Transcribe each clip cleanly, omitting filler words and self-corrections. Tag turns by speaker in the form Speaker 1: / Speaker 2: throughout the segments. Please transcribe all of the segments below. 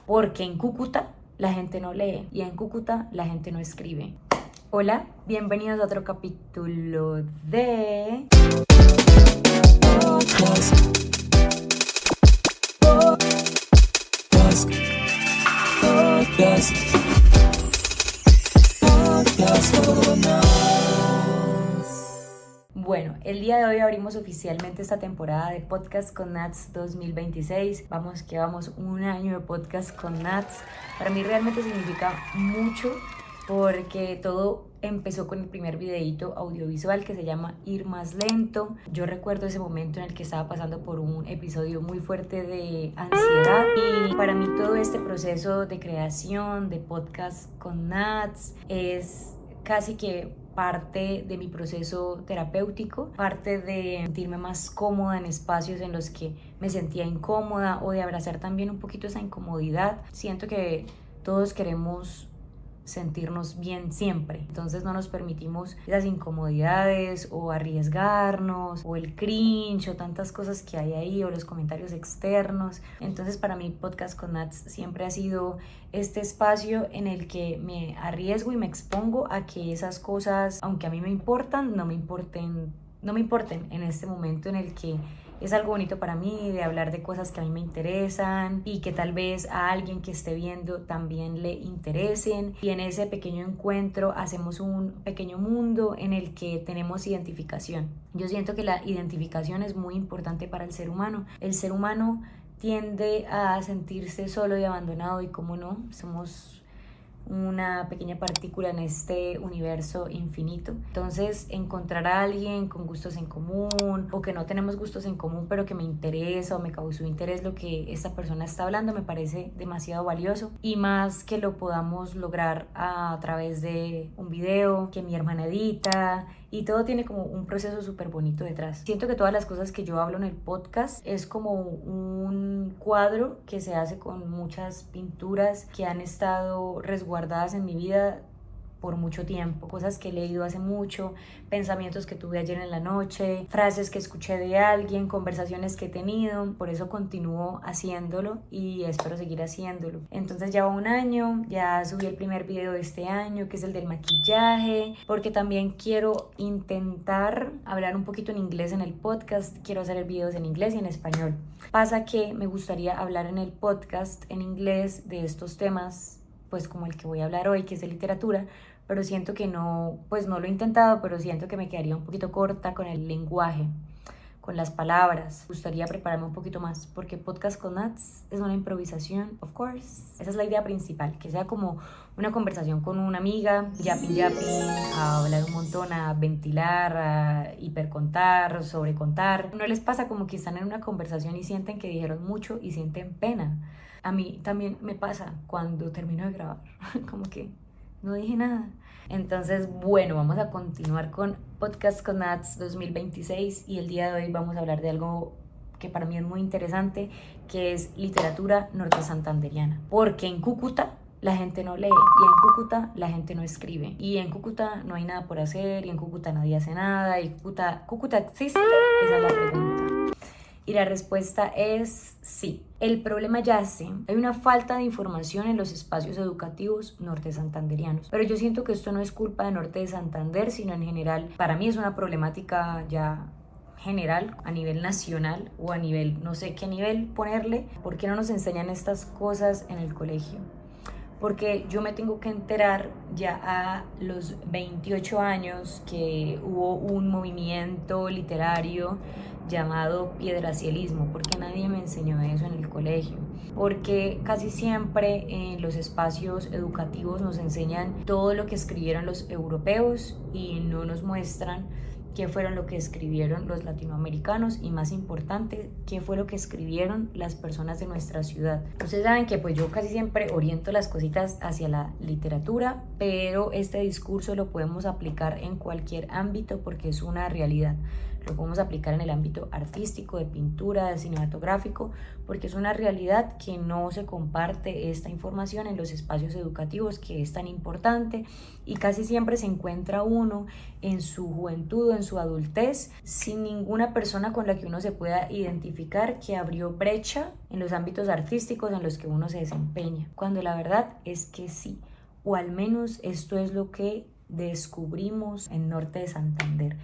Speaker 1: porque en Cúcuta la gente no lee y en Cúcuta la gente no escribe. Hola, bienvenidos a otro capítulo de... Bueno, el día de hoy abrimos oficialmente esta temporada de Podcast con Nats 2026. Vamos un año de Podcast con Nats. Para mí realmente significa mucho porque todo empezó con el primer videíto audiovisual que se llama Ir Más Lento. Yo recuerdo ese momento en el que estaba pasando por un episodio muy fuerte de ansiedad y para mí todo este proceso de creación de Podcast con Nats es casi que parte de mi proceso terapéutico, parte de sentirme más cómoda en espacios en los que me sentía incómoda o de abrazar también un poquito esa incomodidad. Siento que todos queremos sentirnos bien siempre, entonces no nos permitimos esas incomodidades o arriesgarnos o el cringe o tantas cosas que hay ahí o los comentarios externos. Entonces para mí Podcast con Nats siempre ha sido este espacio en el que me arriesgo y me expongo a que esas cosas, aunque a mí me importan, no me importen en este momento en el que es algo bonito para mí de hablar de cosas que a mí me interesan y que tal vez a alguien que esté viendo también le interesen, y en ese pequeño encuentro hacemos un pequeño mundo en el que tenemos identificación. Yo siento que la identificación es muy importante para el ser humano. El ser humano tiende a sentirse solo y abandonado, y cómo no, somos una pequeña partícula en este universo infinito. Entonces encontrar a alguien con gustos en común o que no tenemos gustos en común pero que me interesa o me causó interés lo que esta persona está hablando me parece demasiado valioso, y más que lo podamos lograr a través de un video que mi hermana edita, y todo tiene como un proceso súper bonito detrás. Siento que todas las cosas que yo hablo en el podcast es como un cuadro que se hace con muchas pinturas que han estado resguardadas en mi vida por mucho tiempo, cosas que he leído hace mucho, pensamientos que tuve ayer en la noche, frases que escuché de alguien, conversaciones que he tenido. Por eso continúo haciéndolo y espero seguir haciéndolo. Entonces ya va un año, ya subí el primer video de este año, que es el del maquillaje, porque también quiero intentar hablar un poquito en inglés en el podcast. Quiero hacer videos en inglés y en español. Pasa que me gustaría hablar en el podcast en inglés de estos temas, pues como el que voy a hablar hoy, que es de literatura, pero siento que no, pues no lo he intentado, pero siento que me quedaría un poquito corta con el lenguaje, con las palabras. Me gustaría prepararme un poquito más, porque Podcast con Nats es una improvisación, of course. Esa es la idea principal, que sea como una conversación con una amiga, yapping, a hablar un montón, a ventilar, a hipercontar, sobrecontar. ¿No les pasa como que están en una conversación y sienten que dijeron mucho y sienten pena? A mí también me pasa cuando termino de grabar, como que no dije nada. Entonces, bueno, vamos a continuar con Podcast con Nats 2026, y el día de hoy vamos a hablar de algo que para mí es muy interesante, que es literatura norte santanderiana. Porque en Cúcuta la gente no lee y en Cúcuta la gente no escribe, y en Cúcuta no hay nada por hacer, y en Cúcuta nadie hace nada, y Cúcuta existe. Esa es la pregunta. Y la respuesta es sí. El problema yace, hay una falta de información en los espacios educativos norte santanderianos. Pero yo siento que esto no es culpa de Norte de Santander, sino en general. Para mí es una problemática ya general, a nivel nacional o a nivel, no sé qué nivel ponerle. ¿Por qué no nos enseñan estas cosas en el colegio? Porque yo me tengo que enterar ya a los 28 años que hubo un movimiento literario llamado piedracielismo, porque nadie me enseñó eso en el colegio, porque casi siempre en los espacios educativos nos enseñan todo lo que escribieron los europeos y no nos muestran qué fueron lo que escribieron los latinoamericanos, y más importante, qué fue lo que escribieron las personas de nuestra ciudad. Ustedes saben que pues yo casi siempre oriento las cositas hacia la literatura, pero este discurso lo podemos aplicar en cualquier ámbito porque es una realidad. lo podemos aplicar en el ámbito artístico, de pintura, de cinematográfico, porque es una realidad que no se comparte esta información en los espacios educativos, que es tan importante, y casi siempre se encuentra uno en su juventud o en su adultez sin ninguna persona con la que uno se pueda identificar que abrió brecha en los ámbitos artísticos en los que uno se desempeña, cuando la verdad es que sí, o al menos esto es lo que descubrimos en Norte de Santander.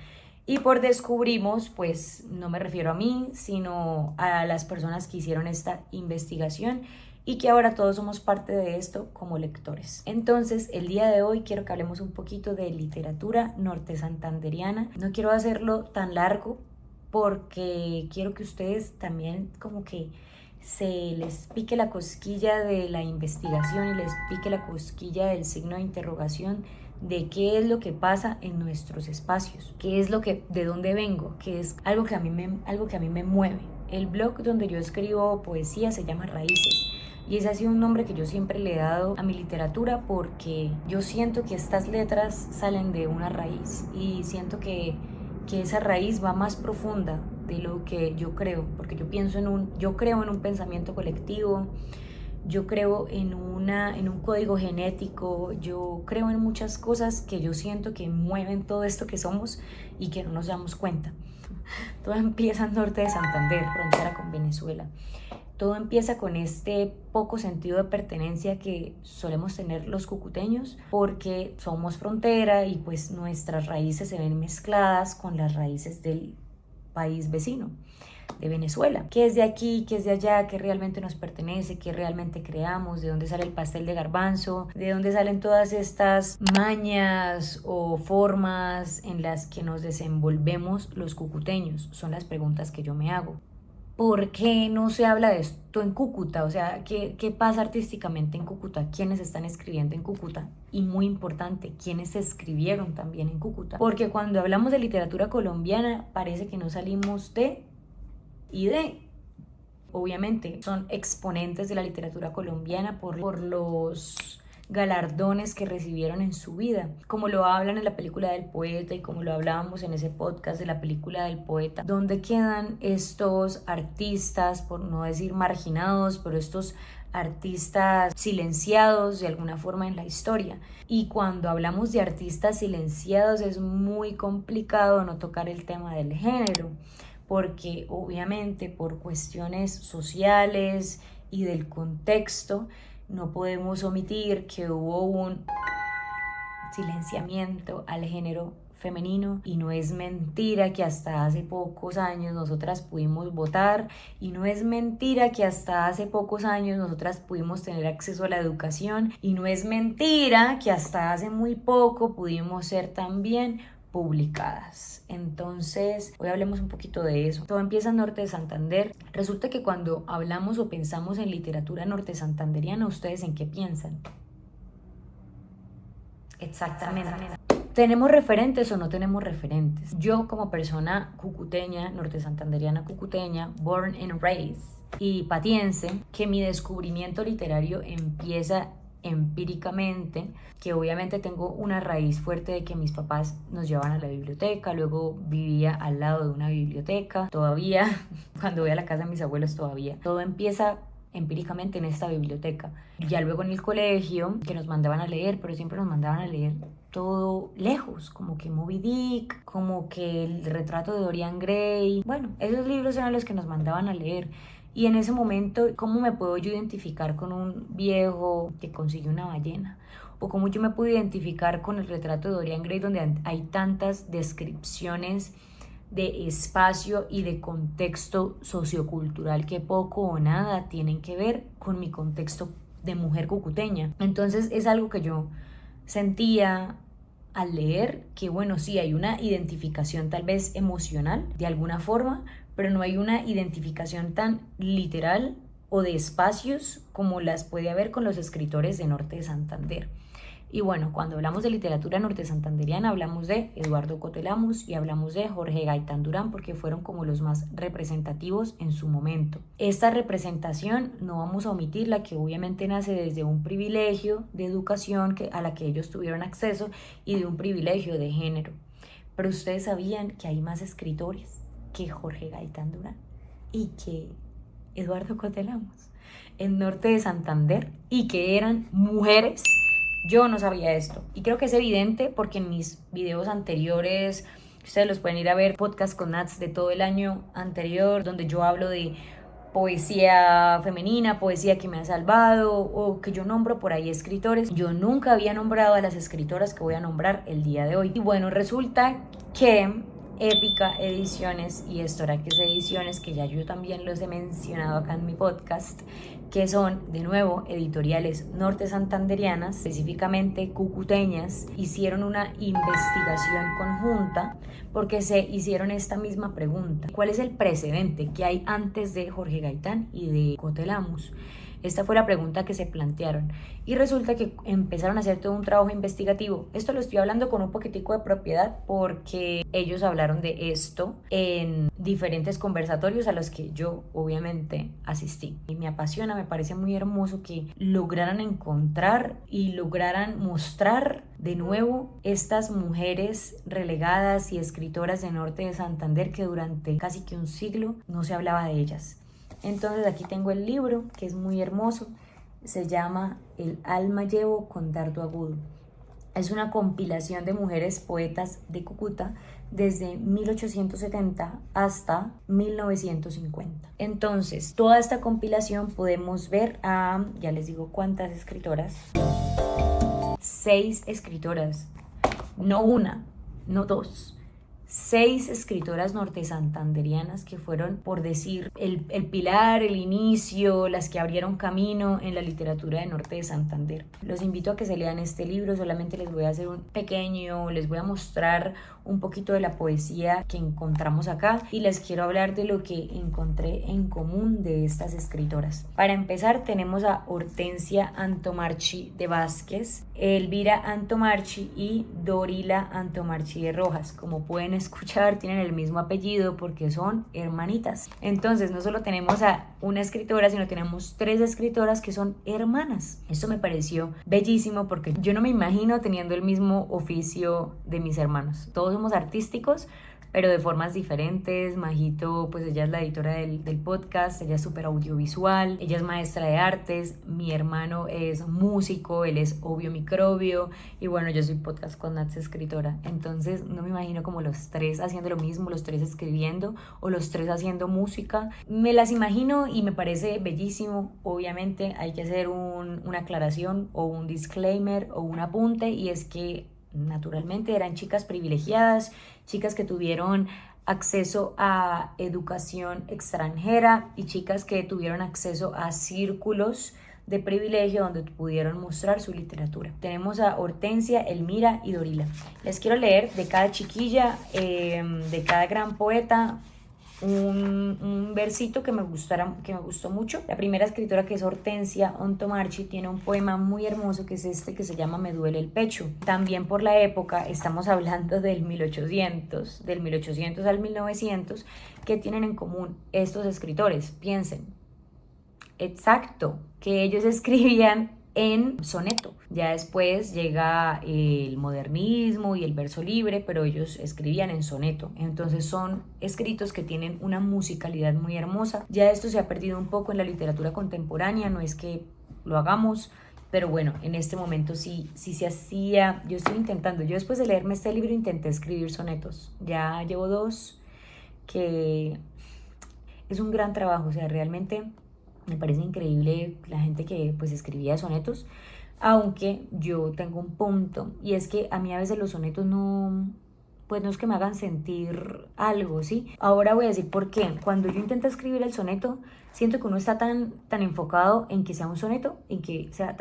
Speaker 1: Y por descubrimos, pues no me refiero a mí, sino a las personas que hicieron esta investigación y que ahora todos somos parte de esto como lectores. Entonces, el día de hoy quiero que hablemos un poquito de literatura norte santanderiana. No quiero hacerlo tan largo porque quiero que ustedes también como que se les pique la cosquilla de la investigación y les pique la cosquilla del signo de interrogación de qué es lo que pasa en nuestros espacios, qué es lo que, de dónde vengo, qué es algo que a mí me mueve. El blog donde yo escribo poesía se llama Raíces y ese ha sido un nombre que yo siempre le he dado a mi literatura porque yo siento que estas letras salen de una raíz y siento que esa raíz va más profunda de lo que yo creo, porque yo creo en un pensamiento colectivo. Yo creo en un código genético, yo creo en muchas cosas que yo siento que mueven todo esto que somos y que no nos damos cuenta. Todo empieza en Norte de Santander, frontera con Venezuela. Todo empieza con este poco sentido de pertenencia que solemos tener los cucuteños porque somos frontera y pues nuestras raíces se ven mezcladas con las raíces del país vecino, de Venezuela. ¿Qué es de aquí? ¿Qué es de allá? ¿Qué realmente nos pertenece? ¿Qué realmente creamos? ¿De dónde sale el pastel de garbanzo? ¿De dónde salen todas estas mañas o formas en las que nos desenvolvemos los cucuteños? Son las preguntas que yo me hago. ¿Por qué no se habla de esto en Cúcuta? O sea, ¿qué pasa artísticamente en Cúcuta? ¿Quiénes están escribiendo en Cúcuta? Y muy importante, ¿quiénes escribieron también en Cúcuta? Porque cuando hablamos de literatura colombiana parece que no salimos de y de. Obviamente son exponentes de la literatura colombiana por los galardones que recibieron en su vida, como lo hablan en la película del poeta y como lo hablábamos en ese podcast de la película del poeta. ¿Dónde quedan estos artistas, por no decir marginados, pero estos artistas silenciados de alguna forma en la historia? Y cuando hablamos de artistas silenciados es muy complicado no tocar el tema del género, porque obviamente por cuestiones sociales y del contexto no podemos omitir que hubo un silenciamiento al género femenino y no es mentira que hasta hace pocos años nosotras pudimos votar y no es mentira que hasta hace pocos años nosotras pudimos tener acceso a la educación y no es mentira que hasta hace muy poco pudimos ser también publicadas. Entonces, hoy hablemos un poquito de eso. Todo empieza en Norte de Santander. Resulta que cuando hablamos o pensamos en literatura norte santanderiana, ¿ustedes en qué piensan? Exactamente. ¿Tenemos referentes o no tenemos referentes? Yo como persona cucuteña, norte santanderiana cucuteña, born and raised y patiense, que mi descubrimiento literario empieza empíricamente, que obviamente tengo una raíz fuerte de que mis papás nos llevaban a la biblioteca, luego vivía al lado de una biblioteca, todavía, cuando voy a la casa de mis abuelos todavía, todo empieza empíricamente en esta biblioteca. Ya luego en el colegio, que nos mandaban a leer, pero siempre nos mandaban a leer todo lejos, como que Moby Dick, como que el retrato de Dorian Gray, bueno, esos libros eran los que nos mandaban a leer. Y en ese momento, ¿cómo me puedo yo identificar con un viejo que consiguió una ballena? O cómo yo me puedo identificar con el retrato de Dorian Gray, donde hay tantas descripciones de espacio y de contexto sociocultural que poco o nada tienen que ver con mi contexto de mujer cucuteña. Entonces es algo que yo sentía al leer, que bueno, sí hay una identificación tal vez emocional de alguna forma, pero no hay una identificación tan literal o de espacios como las puede haber con los escritores de Norte de Santander. Y bueno, cuando hablamos de literatura norte santanderiana hablamos de Eduardo Cotelamus y hablamos de Jorge Gaitán Durán porque fueron como los más representativos en su momento. Esta representación no vamos a omitirla, que obviamente nace desde un privilegio de educación a la que ellos tuvieron acceso y de un privilegio de género. Pero ustedes sabían que hay más escritores que Jorge Gaitán Durán y que Eduardo Cotelamos en Norte de Santander, y que eran mujeres. Yo no sabía esto, y creo que es evidente porque en mis videos anteriores, ustedes los pueden ir a ver, podcast con Nats de todo el año anterior, donde yo hablo de poesía femenina, poesía que me ha salvado, o que yo nombro por ahí escritores. Yo nunca había nombrado a las escritoras que voy a nombrar el día de hoy. Y bueno, resulta que Épica Ediciones y Estoraques Ediciones, que ya yo también los he mencionado acá en mi podcast, que son, de nuevo, editoriales norte santanderianas, específicamente cucuteñas, hicieron una investigación conjunta porque se hicieron esta misma pregunta: ¿cuál es el precedente que hay antes de Jorge Gaitán y de Cotelamos? Esta fue la pregunta que se plantearon, y resulta que empezaron a hacer todo un trabajo investigativo. Esto lo estoy hablando con un poquitico de propiedad porque ellos hablaron de esto en diferentes conversatorios a los que yo obviamente asistí. Y me apasiona, me parece muy hermoso que lograran encontrar y lograran mostrar de nuevo estas mujeres relegadas y escritoras de Norte de Santander que durante casi que un siglo no se hablaba de ellas. Entonces aquí tengo el libro, que es muy hermoso, se llama El alma llevo con dardo agudo. Es una compilación de mujeres poetas de Cúcuta desde 1870 hasta 1950. Entonces, toda esta compilación podemos ver a, ya les digo cuántas escritoras, 6 escritoras, no una, no dos, 6 escritoras norte santanderianas que fueron, por decir, el pilar, el inicio, las que abrieron camino en la literatura de Norte de Santander. Los invito a que se lean este libro. Solamente les voy a hacer les voy a mostrar un poquito de la poesía que encontramos acá, y les quiero hablar de lo que encontré en común de estas escritoras. Para empezar, tenemos a Hortensia Antomarchi de Vázquez, Elvira Antomarchi y Dorila Antomarchi de Rojas. Como pueden escuchar, tienen el mismo apellido porque son hermanitas. Entonces, no solo tenemos a una escritora, sino tenemos 3 escritoras que son hermanas. Esto me pareció bellísimo porque yo no me imagino teniendo el mismo oficio de mis hermanos. Todos somos artísticos, pero de formas diferentes. Majito, pues ella es la editora del podcast, ella es súper audiovisual, ella es maestra de artes, mi hermano es músico, él es obvio microbio, y bueno, yo soy podcast con Nats escritora. Entonces no me imagino como los 3 haciendo lo mismo, los 3 escribiendo o los 3 haciendo música. Me las imagino y me parece bellísimo. Obviamente hay que hacer una aclaración o un disclaimer o un apunte, y es que naturalmente eran chicas privilegiadas, chicas que tuvieron acceso a educación extranjera y chicas que tuvieron acceso a círculos de privilegio donde pudieron mostrar su literatura. Tenemos a Hortensia, Elmira y Dorila. Les quiero leer de cada chiquilla, de cada gran poeta, un versito que me gustó mucho. La primera escritora, que es Hortensia Antomarchi, tiene un poema muy hermoso que es este, que se llama Me duele el pecho. También por la época, estamos hablando del 1800 al 1900, ¿qué tienen en común estos escritores? Piensen. Exacto, que ellos escribían en soneto. Ya después llega el modernismo y el verso libre, pero ellos escribían en soneto. Entonces son escritos que tienen una musicalidad muy hermosa. Ya esto se ha perdido un poco en la literatura contemporánea, no es que lo hagamos, pero bueno, en este momento sí se hacía. Yo estoy intentando, yo después de leerme este libro intenté escribir sonetos. Ya llevo 2, que es un gran trabajo. O sea, realmente me parece increíble la gente que pues escribía sonetos, aunque yo tengo un punto, y es que a mí a veces los sonetos no es que me hagan sentir algo, ¿sí? Ahora voy a decir por qué. Cuando yo intento escribir el soneto, siento que uno está tan enfocado en que sea un soneto, en que sea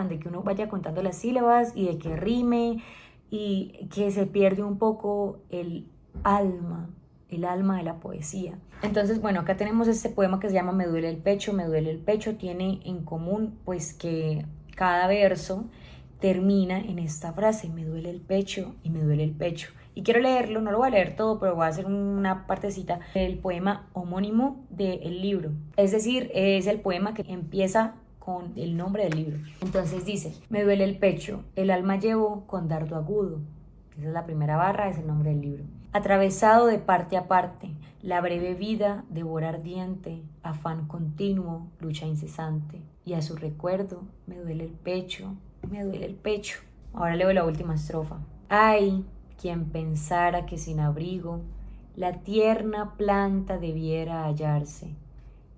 Speaker 1: de que uno vaya contando las sílabas y de que rime, y que se pierde un poco el alma de la poesía. Entonces, bueno, acá tenemos este poema que se llama Me duele el pecho. Me duele el pecho tiene en común pues que cada verso termina en esta frase: me duele el pecho y me duele el pecho. Y quiero leerlo, no lo voy a leer todo, pero voy a hacer una partecita del poema homónimo del libro. Es decir, es el poema que empieza con el nombre del libro. Entonces dice: me duele el pecho, el alma llevo con dardo agudo. Esa es la primera barra, es el nombre del libro. Atravesado de parte a parte, la breve vida devora ardiente, afán continuo, lucha incesante. Y a su recuerdo me duele el pecho, me duele el pecho. Ahora leo la última estrofa. Ay, quien pensara que sin abrigo la tierna planta debiera hallarse,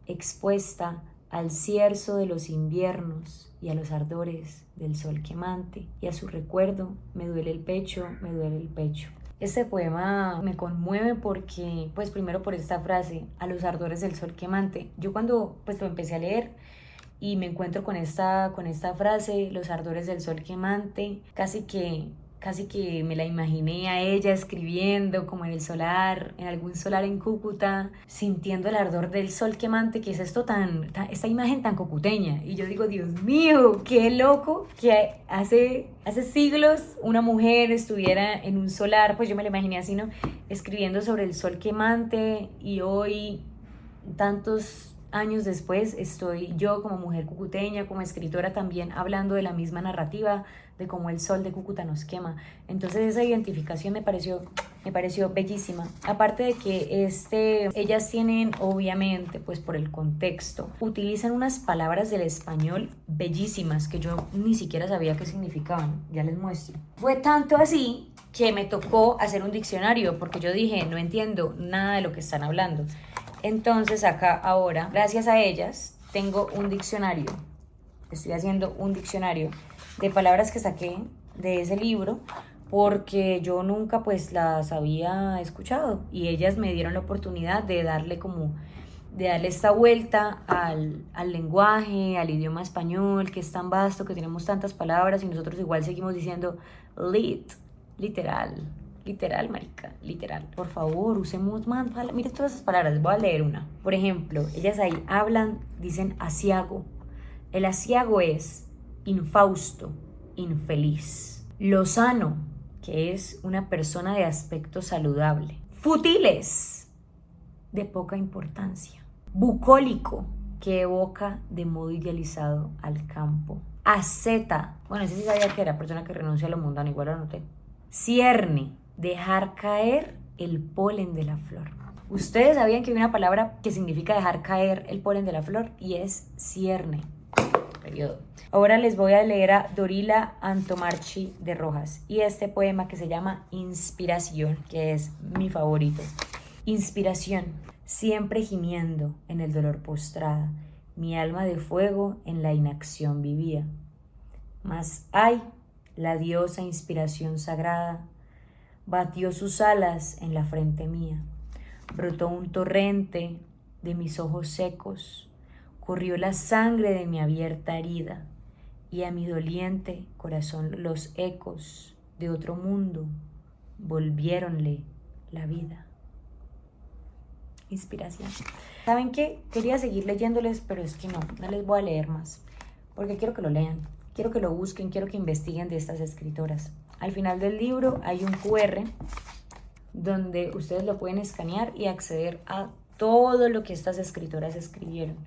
Speaker 1: expuesta al cierzo de los inviernos y a los ardores del sol quemante, y a su recuerdo me duele el pecho, me duele el pecho. Este poema me conmueve porque, pues primero por esta frase, a los ardores del sol quemante. Yo cuando pues lo empecé a leer y me encuentro con esta frase, los ardores del sol quemante, casi que me la imaginé a ella escribiendo como en el solar, en algún solar en Cúcuta, sintiendo el ardor del sol quemante, que es esta imagen tan cucuteña. Y yo digo, Dios mío, qué loco que hace siglos una mujer estuviera en un solar, pues yo me la imaginé así, ¿no? Escribiendo sobre el sol quemante, y hoy, tantos años después, estoy yo como mujer cucuteña, como escritora también, hablando de la misma narrativa, de cómo el sol de Cúcuta nos quema. Entonces esa identificación me pareció bellísima. Aparte de que ellas tienen, obviamente, pues por el contexto, utilizan unas palabras del español bellísimas que yo ni siquiera sabía qué significaban. Ya les muestro. Fue tanto así que me tocó hacer un diccionario, porque yo dije, no entiendo nada de lo que están hablando. Entonces acá ahora, gracias a ellas, tengo un diccionario. Estoy haciendo un diccionario de palabras que saqué de ese libro, porque yo nunca pues las había escuchado, y ellas me dieron la oportunidad de darle esta vuelta al lenguaje, al idioma español, que es tan vasto, que tenemos tantas palabras, y nosotros igual seguimos diciendo literal, marica, literal. Por favor, usemos más palabras. Miren todas esas palabras, voy a leer una. Por ejemplo, ellas ahí dicen aciago. El aciago es infausto, infeliz. Lozano, que es una persona de aspecto saludable. Futiles, de poca importancia. Bucólico, que evoca de modo idealizado al campo. Asceta, bueno, ese sí sabía que era persona que renuncia a lo mundano, igual lo anoté. Cierne, dejar caer el polen de la flor. Ustedes sabían que hay una palabra que significa dejar caer el polen de la flor, y es cierne. Periodo. Ahora les voy a leer a Dorila Antomarchi de Rojas y este poema que se llama Inspiración, que es mi favorito. Inspiración, siempre gimiendo en el dolor postrada, mi alma de fuego en la inacción vivía. Mas ay, la diosa inspiración sagrada batió sus alas en la frente mía, brotó un torrente de mis ojos secos, corrió la sangre de mi abierta herida, y a mi doliente corazón los ecos de otro mundo volviéronle la vida. Inspiración. ¿Saben qué? Quería seguir leyéndoles, pero es que no les voy a leer más, porque quiero que lo lean, quiero que lo busquen, quiero que investiguen de estas escritoras. Al final del libro hay un QR donde ustedes lo pueden escanear y acceder a todo lo que estas escritoras escribieron.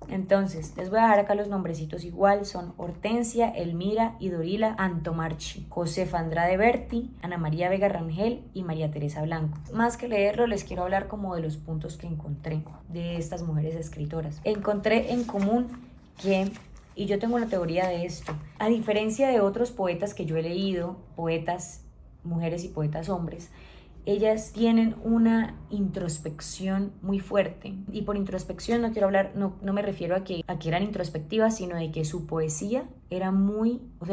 Speaker 1: Entonces, les voy a dejar acá los nombrecitos igual, son Hortensia, Elmira y Dorila Antomarchi, Josefa Andrade Berti, Ana María Vega Rangel y María Teresa Blanco. Más que leerlo, les quiero hablar como de los puntos que encontré de estas mujeres escritoras. Encontré en común que, y yo tengo una teoría de esto, a diferencia de otros poetas que yo he leído, poetas mujeres y poetas hombres, ellas tienen una introspección muy fuerte. Y por introspección no quiero hablar, no me refiero a que eran introspectivas, sino de que su poesía era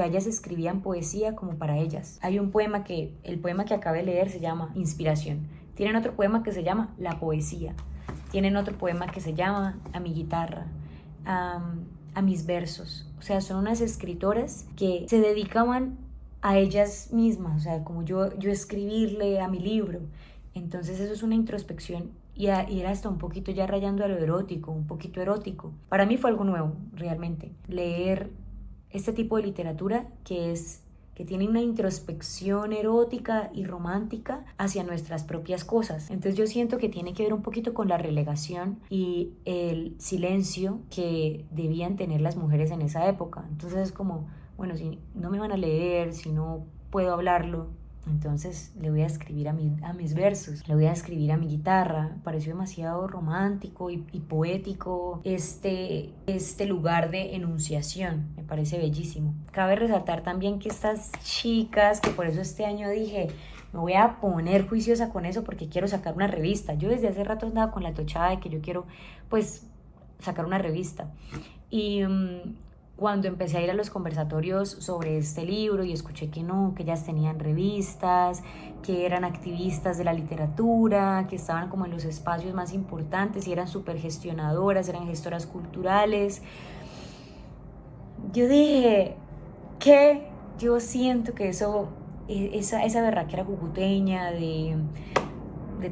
Speaker 1: ellas escribían poesía como para ellas. Hay un poema el poema que acabé de leer se llama Inspiración. Tienen otro poema que se llama La Poesía. Tienen otro poema que se llama A mi guitarra, a mis versos. O sea, son unas escritoras que se dedicaban a ellas mismas, o sea, como yo escribirle a mi libro. Entonces eso es una introspección y era hasta un poquito ya rayando a lo erótico, un poquito erótico. Para mí fue algo nuevo, realmente, leer este tipo de literatura que tiene una introspección erótica y romántica hacia nuestras propias cosas. Entonces yo siento que tiene que ver un poquito con la relegación y el silencio que debían tener las mujeres en esa época. Entonces es como, bueno, si no me van a leer, si no puedo hablarlo, Entonces le voy a escribir a mis versos, le voy a escribir a mi guitarra. Me pareció demasiado romántico y poético este lugar de enunciación, me parece bellísimo. Cabe resaltar también que estas chicas, que por eso este año dije, me voy a poner juiciosa con eso porque quiero sacar una revista. Yo desde hace rato andaba con la tochada de que yo quiero pues sacar una revista. Y cuando empecé a ir a los conversatorios sobre este libro y escuché que no, que ellas tenían revistas, que eran activistas de la literatura, que estaban como en los espacios más importantes y eran súper gestionadoras, eran gestoras culturales, yo dije que yo siento que eso, esa berraquera cucuteña de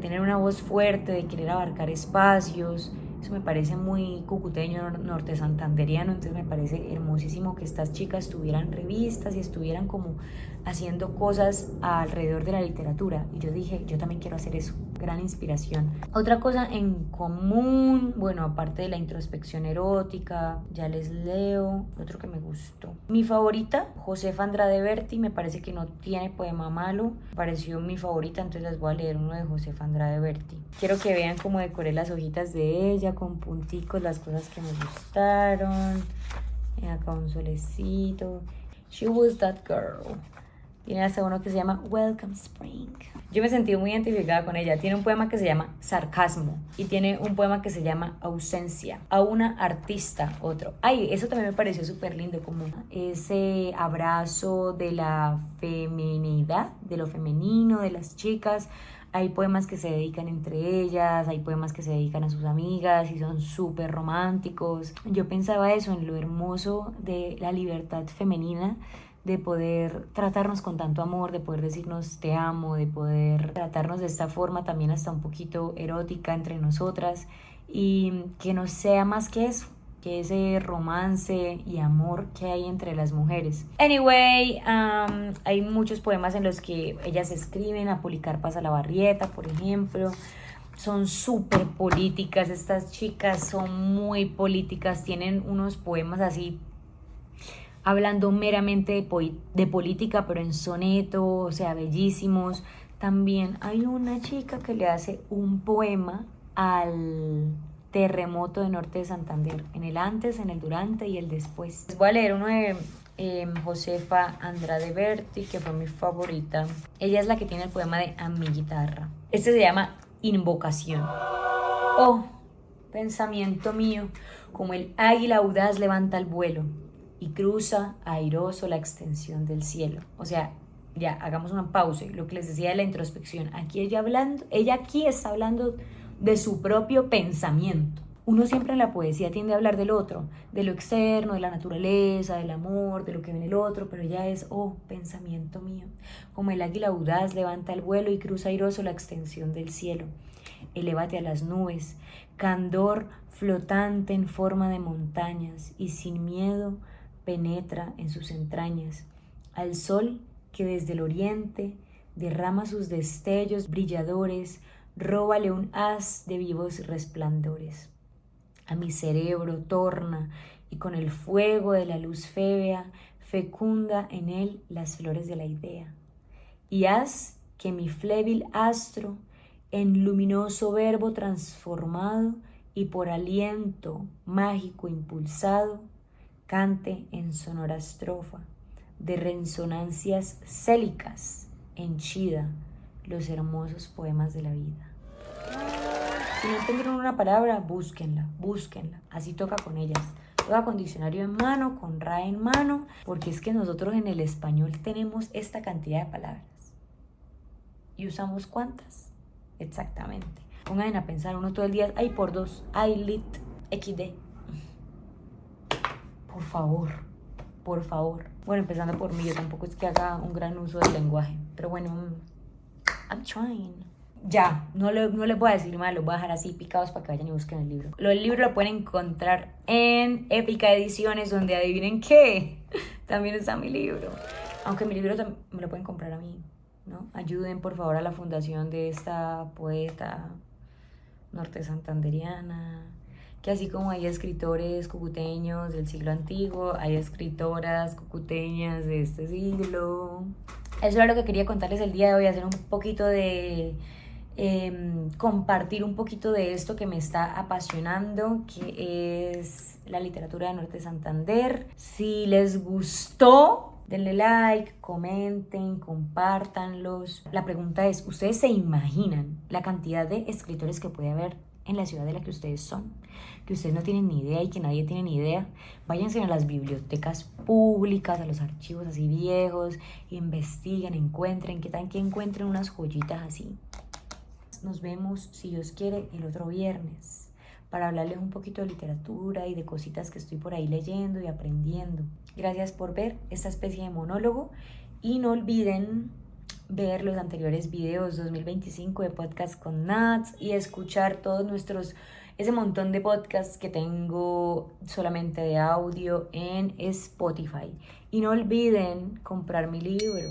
Speaker 1: tener una voz fuerte, de querer abarcar espacios, eso me parece muy cucuteño, norte santanderiano. Entonces me parece hermosísimo que estas chicas tuvieran revistas y estuvieran como haciendo cosas alrededor de la literatura. Y yo dije, yo también quiero hacer eso. Gran inspiración. Otra cosa en común, bueno, aparte de la introspección erótica, ya les leo otro que me gustó. Mi favorita, Josefa Andrade Berti, me parece que no tiene poema malo, me pareció mi favorita, entonces les voy a leer uno de Josefa Andrade Berti. Quiero que vean cómo decoré las hojitas de ella con punticos, las cosas que me gustaron. Acá un solecito. She was that girl. Tiene hasta uno que se llama Welcome Spring. Yo me sentí muy identificada con ella. Tiene un poema que se llama Sarcasmo y tiene un poema que se llama Ausencia. A una artista, otro. Ay, eso también me pareció súper lindo, como ese abrazo de la feminidad, de lo femenino, de las chicas. Hay poemas que se dedican entre ellas, hay poemas que se dedican a sus amigas y son súper románticos. Yo pensaba eso, en lo hermoso de la libertad femenina, de poder tratarnos con tanto amor, de poder decirnos te amo, de poder tratarnos de esta forma también hasta un poquito erótica entre nosotras, y que no sea más que eso, que ese romance y amor que hay entre las mujeres. Anyway, hay muchos poemas en los que ellas escriben, a Policarpa Salabarrieta, por ejemplo. Son súper políticas, estas chicas son muy políticas, tienen unos poemas así hablando meramente de política, pero en soneto, o sea, bellísimos. También hay una chica que le hace un poema al terremoto de Norte de Santander, en el antes, en el durante y el después. Les voy a leer uno de Josefa Andrade Berti, que fue mi favorita. Ella es la que tiene el poema de A mi guitarra. Este se llama Invocación. Oh, pensamiento mío, como el águila audaz levanta el vuelo y cruza airoso la extensión del cielo. O sea, ya, hagamos una pausa. Lo que les decía de la introspección, aquí ella aquí está hablando de su propio pensamiento. Uno siempre en la poesía tiende a hablar del otro, de lo externo, de la naturaleza, del amor, de lo que ve en el otro, pero ella es, oh, pensamiento mío, como el águila audaz levanta el vuelo y cruza airoso la extensión del cielo. Elévate a las nubes, candor flotante en forma de montañas, y sin miedo penetra en sus entrañas. Al sol que desde el oriente derrama sus destellos brilladores, róbale un haz de vivos resplandores. A mi cerebro torna, y con el fuego de la luz fébea fecunda en él las flores de la idea. Y haz que mi flébil astro, en luminoso verbo transformado y por aliento mágico impulsado, cante en sonora estrofa de resonancias célicas henchida los hermosos poemas de la vida. Si no entendieron una palabra, búsquenla. Así toca con ellas. Toca con diccionario en mano, con RAE en mano, porque es que nosotros en el español tenemos esta cantidad de palabras. ¿Y usamos cuántas? Exactamente. Pongan a pensar uno todo el día, ay, por dos, ay, lit, xd. Por favor. Bueno, empezando por mí, yo tampoco es que haga un gran uso del lenguaje, pero bueno, I'm trying. Ya, no les voy a decir más, los voy a dejar así picados para que vayan y busquen el libro. El libro lo pueden encontrar en Épica Ediciones, donde adivinen qué, también está mi libro. Aunque mi libro me lo pueden comprar a mí, ¿no? Ayuden por favor a la fundación de esta poeta norte santanderiana, que así como hay escritores cucuteños del siglo antiguo, hay escritoras cucuteñas de este siglo. Eso era lo que quería contarles el día de hoy, hacer un poquito de... compartir un poquito de esto que me está apasionando, que es la literatura de Norte de Santander. Si les gustó, denle like, comenten, compártanlos. La pregunta es, ¿ustedes se imaginan la cantidad de escritores que puede haber en la ciudad de la que ustedes son? Que ustedes no tienen ni idea y que nadie tiene ni idea. Váyanse a las bibliotecas públicas, a los archivos así viejos, investiguen, encuentren, que tal que encuentren unas joyitas así. Nos vemos, si Dios quiere, el otro viernes para hablarles un poquito de literatura y de cositas que estoy por ahí leyendo y aprendiendo. Gracias por ver esta especie de monólogo y no olviden ver los anteriores videos 2025 de Podcast con Nats y escuchar todos ese montón de podcasts que tengo solamente de audio en Spotify. Y no olviden comprar mi libro.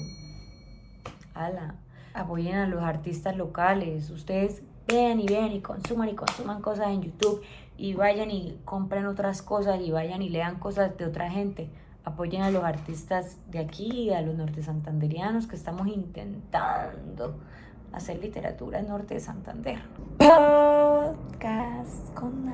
Speaker 1: ¡Hala! Apoyen a los artistas locales. Ustedes vean y consuman cosas en YouTube y vayan y compren otras cosas y vayan y lean cosas de otra gente. Apoyen a los artistas de aquí, a los norte santanderianos que estamos intentando hacer literatura en Norte de Santander. Podcast con